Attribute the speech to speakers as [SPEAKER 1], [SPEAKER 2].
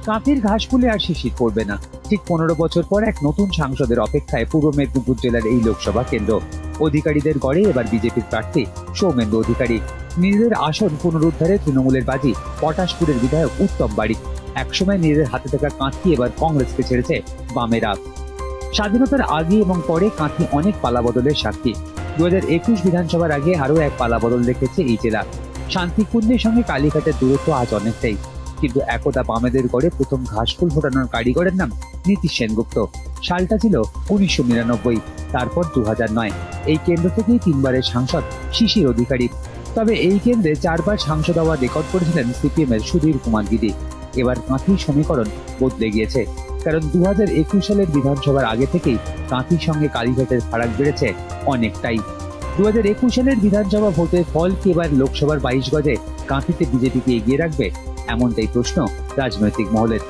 [SPEAKER 1] কাঁথির ঘাসফুলে আর শিশির পড়বে না। ঠিক 15 বছর পর এক নতুন সাংসদের অপেক্ষায় পূর্ব মেদিনীপুর জেলার এই লোকসভা কেন্দ্র। অধিকারীদের গড়ে এবার বিজেপির প্রার্থী সৌমেন্দু অধিকারী। নিজেদের আসন পুনরুদ্ধারে তৃণমূলের বাজি পটাশপুরের বিধায়ক উত্তম বাড়ি। একসময় নিজেদের হাতে থাকা কাঁথি এবার কংগ্রেসকে ছেড়েছে বামেরা। স্বাধীনতার আগে এবং পরে কাঁথি অনেক পালাবদলের সাক্ষী। 2021 বিধানসভার আগে আরো এক পালাবদল দেখেছে এই জেলা। শান্তিকুণ্ডের সঙ্গে কালীঘাটের দূরত্ব আজ অনেকটাই, কিন্তু একদা বামেদের গড়ে প্রথম ঘাসফুল ফোটানোর কারিগরের নাম নীতিশ সেনগুপ্ত। সালটা ছিল 1999, তারপর 2009। এই কেন্দ্র থেকেই 3বারের সাংসদ শিশির অধিকারী। তবে এই কেন্দ্রে 4বার সাংসদ হওয়ার রেকর্ড করেছিলেন সিপিএম এর সুধীর কুমার গিরি। এবার কাঁথির সমীকরণ বদলে গিয়েছে, কারণ 2021 সালের বিধানসভার আগে থেকেই কাঁথির সঙ্গে কালীঘাটের ফারাক বেড়েছে অনেকটাই। 2021 সালের বিধানসভা ভোটের ফল কি এবার লোকসভার 22 গজে কাঁথিতে বিজেপিকে এগিয়ে রাখবে? এমনটাই প্রশ্ন রাজনৈতিক মহলের।